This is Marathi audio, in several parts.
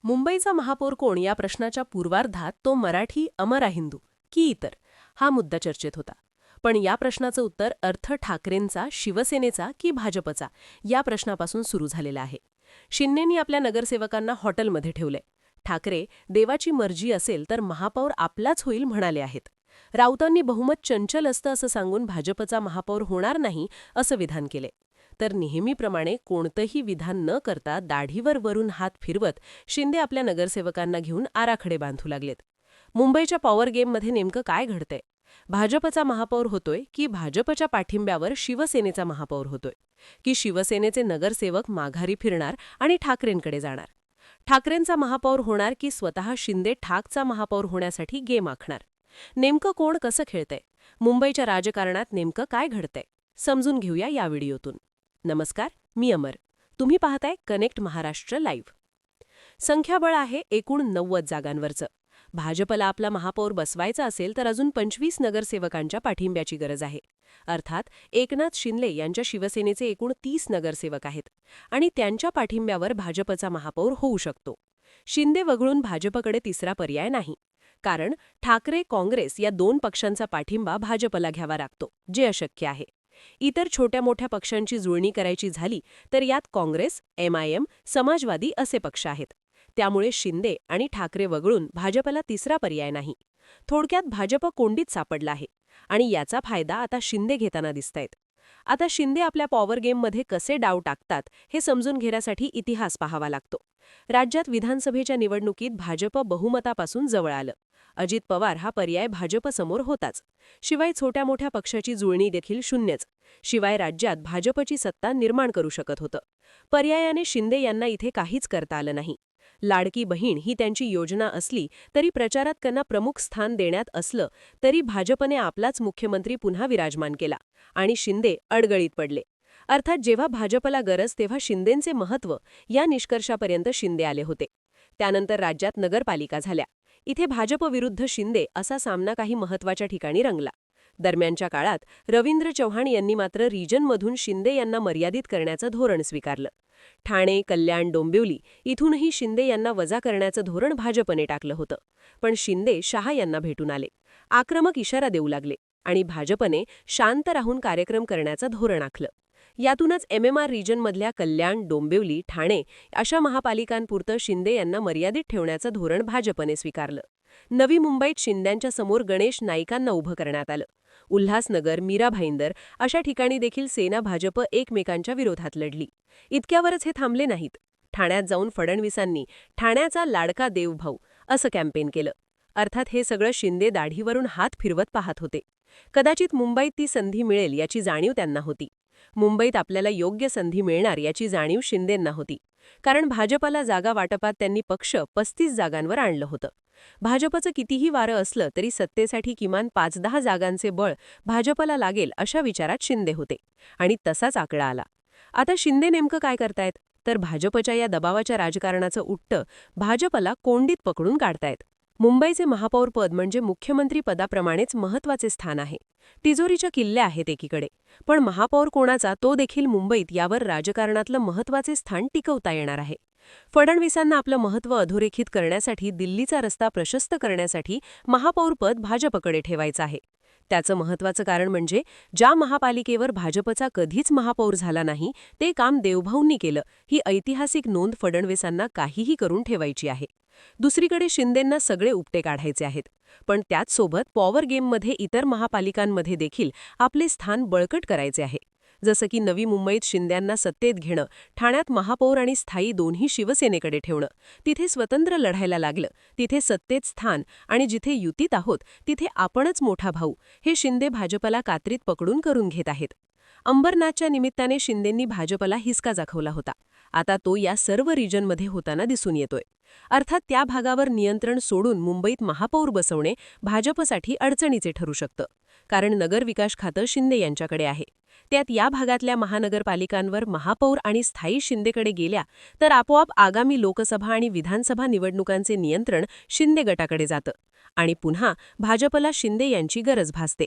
मुंबईचा महापौर कोण या प्रश्नाच्या पूर्वार्धात तो मराठी अमरा हिंदू की इतर हा मुद्दा चर्चेत होता. पण या प्रश्नाचं उत्तर अर्थ ठाकरेंचा, शिवसेनेचा की भाजपचा या प्रश्नापासून सुरू झालेला आहे. शिंदेंनी आपल्या नगरसेवकांना हॉटेलमध्ये ठेवलंय. ठाकरे देवाची मर्जी असेल तर महापौर आपलाच होईल म्हणाले आहेत. राऊतांनी बहुमत चंचल असतं असं सांगून भाजपचा महापौर होणार नाही असं विधान केले. तर नेहमीप्रमाणे कोणतंही विधान न करता दाढीवर वरून हात फिरवत शिंदे आपल्या नगरसेवकांना घेऊन आराखडे बांधू लागलेत. मुंबईच्या पॉवर गेममध्ये नेमकं काय घडतंय? भाजपचा महापौर होतोय की भाजपच्या पाठिंब्यावर शिवसेनेचा महापौर होतोय? की शिवसेनेचे नगरसेवक माघारी फिरणार आणि ठाकरेंकडे जाणार? ठाकरेंचा महापौर होणार की स्वतः शिंदे ठाकचा महापौर होण्यासाठी गेम आखणार? नेमकं कोण कसं खेळतंय? मुंबईच्या राजकारणात नेमकं काय घडतंय? समजून घेऊया या व्हिडिओतून. नमस्कार, मी अमर. तुम्ही पाहताय कनेक्ट महाराष्ट्र लाईव्ह. संख्याबळ आहे एकूण 90 जागांवरचं. भाजपला आपला महापौर बसवायचा असेल तर अजून 25 नगरसेवकांच्या पाठिंब्याची गरज आहे. अर्थात एकनाथ शिंदे यांच्या शिवसेनेचे एकूण 30 नगरसेवक आहेत आणि त्यांच्या पाठिंब्यावर भाजपचा महापौर होऊ शकतो. शिंदे वगळून भाजपकडे तिसरा पर्याय नाही. कारण ठाकरे, काँग्रेस या दोन पक्षांचा पाठिंबा भाजपला घ्यावा लागतो, जे अशक्य आहे. इतर छोट्या मोठ्या पक्षांची जुळणी करायची झाली तर यात काँग्रेस, MIM, समाजवादी असे पक्ष आहेत. त्यामुळे शिंदे आणि ठाकरे वगळून भाजपला तिसरा पर्याय नाही. थोडक्यात भाजप कोंडीत सापडला आहे आणि याचा फायदा आता शिंदे घेताना दिसतायत. आता शिंदे आपल्या पॉवर गेममध्ये कसे डाव टाकतात हे समजून घेण्यासाठी इतिहास पाहावा लागतो. राज्यात विधानसभेच्या निवडणुकीत भाजप बहुमतापासून जवळ आलं. अजित पवार हा पर्याय भाजपसमोर होताच. शिवाय छोट्या मोठ्या पक्षाची जुळणी देखील शून्यच. शिवाय राज्यात भाजपची सत्ता निर्माण करू शकत होतं. पर्यायाने शिंदे यांना इथे काहीच करता आलं नाही. लाडकी बहीण ही त्यांची योजना असली तरी प्रचारात त्यांना प्रमुख स्थान देण्यात असलं तरी भाजपने आपलाच मुख्यमंत्री पुन्हा विराजमान केला आणि शिंदे अडगळीत पडले. अर्थात जेव्हा भाजपला गरज तेव्हा शिंदेंचे महत्त्व या निष्कर्षापर्यंत शिंदे आले होते. त्यानंतर राज्यात नगरपालिका झाल्या. इथे भाजप विरुद्ध शिंदे असा सामना काही महत्त्वाच्या ठिकाणी रंगला. दरम्यानच्या काळात रवींद्र चव्हाण यांनी मात्र रिजनमधून शिंदे यांना मर्यादित करण्याचं धोरण स्वीकारलं. ठाणे, कल्याण, डोंबिवली इथूनही शिंदे यांना वजा करण्याचं धोरण भाजपने टाकलं होतं. पण शिंदे शहा यांना भेटून आले, आक्रमक इशारा देऊ लागले आणि भाजपने शांत राहून कार्यक्रम करण्याचं धोरण आखलं. यातूनच MMR रिजनमधल्या कल्याण, डोंबिवली, ठाणे अशा महापालिकांपुरतं शिंदे यांना मर्यादित ठेवण्याचं धोरण भाजपने स्वीकारलं. नवी मुंबईत शिंद्यांच्या समोर गणेश नाईकांना उभं करण्यात आलं. उल्हासनगर, मीरा भाईंदर अशा ठिकाणी देखील सेना भाजप एकमेकांच्या विरोधात लढली. इतक्यावरच हे थांबले नाहीत. ठाण्यात जाऊन फडणवीसांनी ठाण्याचा लाडका देवभाऊ असं कॅम्पेन केलं. अर्थात हे सगळं शिंदे दाढीवरून हात फिरवत पाहत होते. कदाचित मुंबईत ती संधी मिळेल याची जाणीव त्यांना होती. मुंबईत आपल्याला योग्य संधी मिळणार याची जाणीव शिंदेंना होती. कारण भाजपला जागा वाटपात त्यांनी पक्ष 35 जागांवर आणलं होतं. भाजपचं कितीही वारं असलं तरी सत्तेसाठी किमान 5-10 जागांचे बळ भाजपला लागेल अशा विचारात शिंदे होते आणि तसाच आकडा आला. आता शिंदे नेमकं काय करतायत? तर भाजपच्या या दबावाच्या राजकारणाचं उट्टं भाजपला कोंडीत पकडून काढतायत. मुंबईचे महापौरपद म्हणजे मुख्यमंत्री पदाप्रमाणेच महत्त्वाचे स्थान आहे. तिजोरीच्या किल्ल्या आहेत एकीकडे, पण महापौर कोणाचा तो देखील मुंबईत यावर राजकारणातलं महत्त्वाचे स्थान टिकवता येणार आहे. फडणवीसांना आपलं महत्त्व अधोरेखित करण्यासाठी, दिल्लीचा रस्ता प्रशस्त करण्यासाठी महापौरपद भाजपकडे ठेवायचं आहे. त्याचं महत्त्वाचं कारण म्हणजे ज्या महापालिकेवर भाजपचा कधीच महापौर झाला नाही ते काम देवभाऊंनी केलं. ही ऐतिहासिक नोंद फडणवीसांना काहीही करून ठेवायची आहे. दुसरीकडे शिंदेंना सगळे उपटे काढायचे आहेत. पण त्याचसोबत पॉवर गेममध्ये इतर महापालिकांमध्ये देखील आपले स्थान बळकट करायचे आहे. जसं की नवी मुंबईत शिंद्यांना सत्तेत घेणं, ठाण्यात महापौर आणि स्थायी दोन्ही शिवसेनेकडे ठेवणं, तिथे स्वतंत्र लढायला लागलं, तिथे सत्तेत स्थान आणि जिथे युतीत आहोत तिथे आपणच मोठा भाऊ, हे शिंदे भाजपला कात्रीत पकडून करून घेत आहेत. अंबरनाथच्या निमित्ताने शिंदेंनी भाजपला हिसका दाखवला होता. आता तो या सर्व रिजनमध्ये होताना दिसून येतोय. अर्थात त्या भागावर नियंत्रण सोडून मुंबईत महापौर बसवणे भाजपसाठी अडचणीचे ठरू शकतं. कारण नगरविकास खातं शिंदे यांच्याकडे आहे. त्यात या भागातल्या महानगरपालिकांवर महापौर आणि स्थायी शिंदेकडे गेल्या तर आपोआप आगामी लोकसभा आणि विधानसभा निवडणुकांचे नियंत्रण शिंदे गटाकडे जातं आणि पुन्हा भाजपला शिंदे यांची गरज भासते.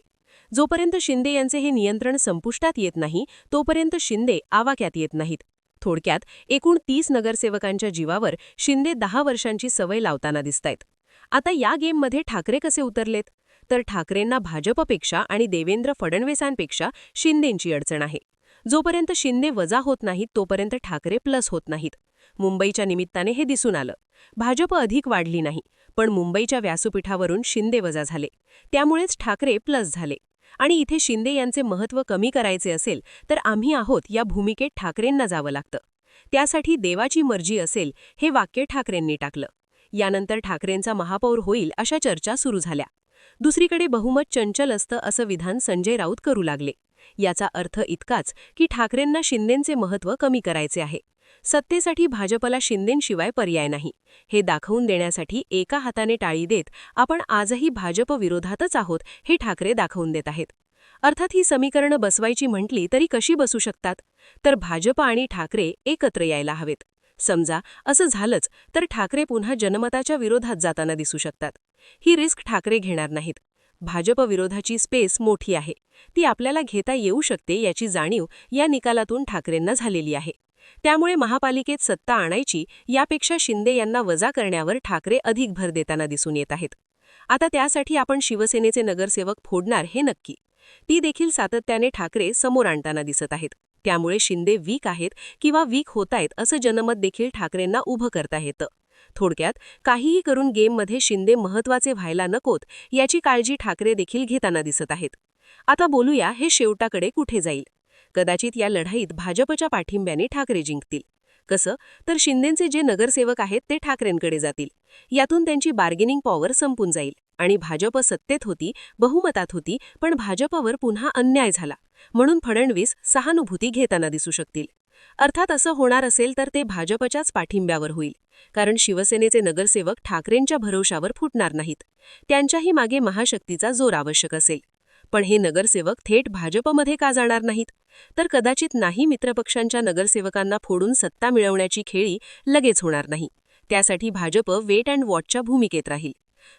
जोपर्यंत शिंदे यांचे हे नियंत्रण संपुष्टात येत नाही तोपर्यंत शिंदे आवाक्यात येत नाहीत. थोडक्यात एकूण 30 नगरसेवकांच्या जीवावर शिंदे 10 वर्षांची सवय लावताना दिसतायत. आता या गेममध्ये ठाकरे कसे उतरलेत? तर ठाकरेंना भाजपपेक्षा आणि देवेंद्र फडणवीसांपेक्षा शिंदेंची अडचण आहे. जोपर्यंत शिंदे वजा होत नाहीत तोपर्यंत ठाकरे प्लस होत नाहीत. मुंबईच्या निमित्ताने हे दिसून आलं. भाजप अधिक वाढली नाही, पण मुंबईच्या व्यासपीठावरून शिंदे वजा झाले. त्यामुळेच ठाकरे प्लस झाले. आणि इथे शिंदे यांचे महत्त्व कमी करायचे असेल तर आम्ही आहोत या भूमिकेत ठाकरेंना जावं लागतं. त्यासाठी देवाची मर्जी असेल हे वाक्य ठाकरेंनी टाकलं. यानंतर ठाकरेंचा महापौर होईल अशा चर्चा सुरू झाल्या. दुसरीकडे बहुमत चंचल असतं असं विधान संजय राऊत करू लागले. याचा अर्थ इतकाच की ठाकरेंना शिंदेंचे महत्त्व कमी करायचे आहे. सत्तेसाठी भाजपला शिंदेंशिवाय पर्याय नाही हे दाखवून देण्यासाठी एका हाताने टाळी देत आपण आजही भाजप विरोधातच आहोत हे ठाकरे दाखवून देत आहेत. अर्थात ही समीकरणं बसवायची म्हटली तरी कशी बसू शकतात? तर भाजप आणि ठाकरे एकत्र यायला हवेत. समजा असं झालंच तर ठाकरे पुन्हा जनमताच्या विरोधात जाताना दिसू शकतात. ही रिस्क ठाकरे घेणार नाहीत. भाजप विरोधाची स्पेस मोठी आहे, ती आपल्याला घेता येऊ शकते याची जाणीव या निकालातून ठाकरेंना झालेली आहे. त्यामुळे महापालिकेत सत्ता आणायची यापेक्षा शिंदे यांना वजा करण्यावर ठाकरे अधिक भर देताना दिसून येत आहेत. आता त्यासाठी आपण शिवसेनेचे नगरसेवक फोडणार हे नक्की. ती देखील सातत्याने ठाकरे समोर आणताना दिसत आहेत. त्यामुळे शिंदे वीक आहेत किंवा वीक होतायत असं जनमत देखील ठाकरेंना उभं करता येतं. थोडक्यात काहीही करून गेममध्ये शिंदे महत्त्वाचे व्हायला नकोत याची काळजी ठाकरे देखील घेताना दिसत आहेत. आता बोलूया हे शेवटाकडे कुठे जाईल. कदाचित या लढाईत भाजपच्या पाठिंब्याने ठाकरे जिंकतील. कसं? तर शिंदेंचे जे नगरसेवक आहेत ते ठाकरेंकडे जातील. यातून त्यांची बार्गेनिंग पॉवर संपून जाईल आणि भाजप सत्तेत होती, बहुमतात होती, पण भाजपवर पुन्हा अन्याय झाला म्हणून फडणवीस सहानुभूती घेताना दिसू शकतील. अर्थात असं होणार असेल तर ते भाजपच्याच पाठिंब्यावर होईल, कारण शिवसेनेचे नगरसेवक ठाकरेंच्या भरोशावर फुटणार नाहीत. त्यांच्याही मागे महाशक्तीचा जोर आवश्यक असेल. पण हे नगरसेवक थेट भाजपमध्ये का जाणार नाहीत? तर कदाचित नाही मित्रपक्षांच्या नगरसेवकांना फोडून सत्ता मिळवण्याची खेळी लगेच होणार नाही. त्यासाठी भाजप वेट अँड वॉचच्या भूमिकेत राहील.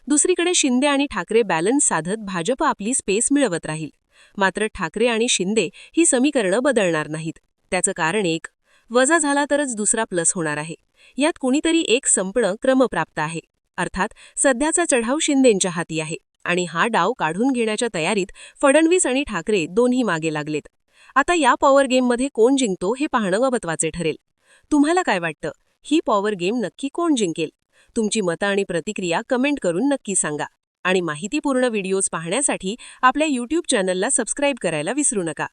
दुसरीकडे शिंदे आणि ठाकरे बॅलन्स साधत भाजप आपली स्पेस मिळवत राहील. मात्र ठाकरे आणि शिंदे ही समीकरणं बदलणार नाहीत. त्याचं कारण एक, वजा झाला तरच दुसरा प्लस होणार आहे. यात कुणीतरी एक संपणं क्रमप्राप्त आहे. अर्थात सध्याचा चढाव शिंदेंच्या हाती आहे आणि हा डाव काढून घेण्याच्या तयारीत फडणवीस आणि ठाकरे दोन्ही मागे लागलेत. आता या पॉवर गेममध्ये कोण जिंकतो हे पाहणं महत्त्वाचे ठरेल. तुम्हाला काय वाटतं? ही पॉवर गेम नक्की कोण जिंकेल? तुमची मतं आणि प्रतिक्रिया कमेंट करून नक्की सांगा. आणि माहितीपूर्ण व्हिडिओज पाहण्यासाठी आपल्या YouTube चॅनलला सबस्क्राईब करायला विसरू नका.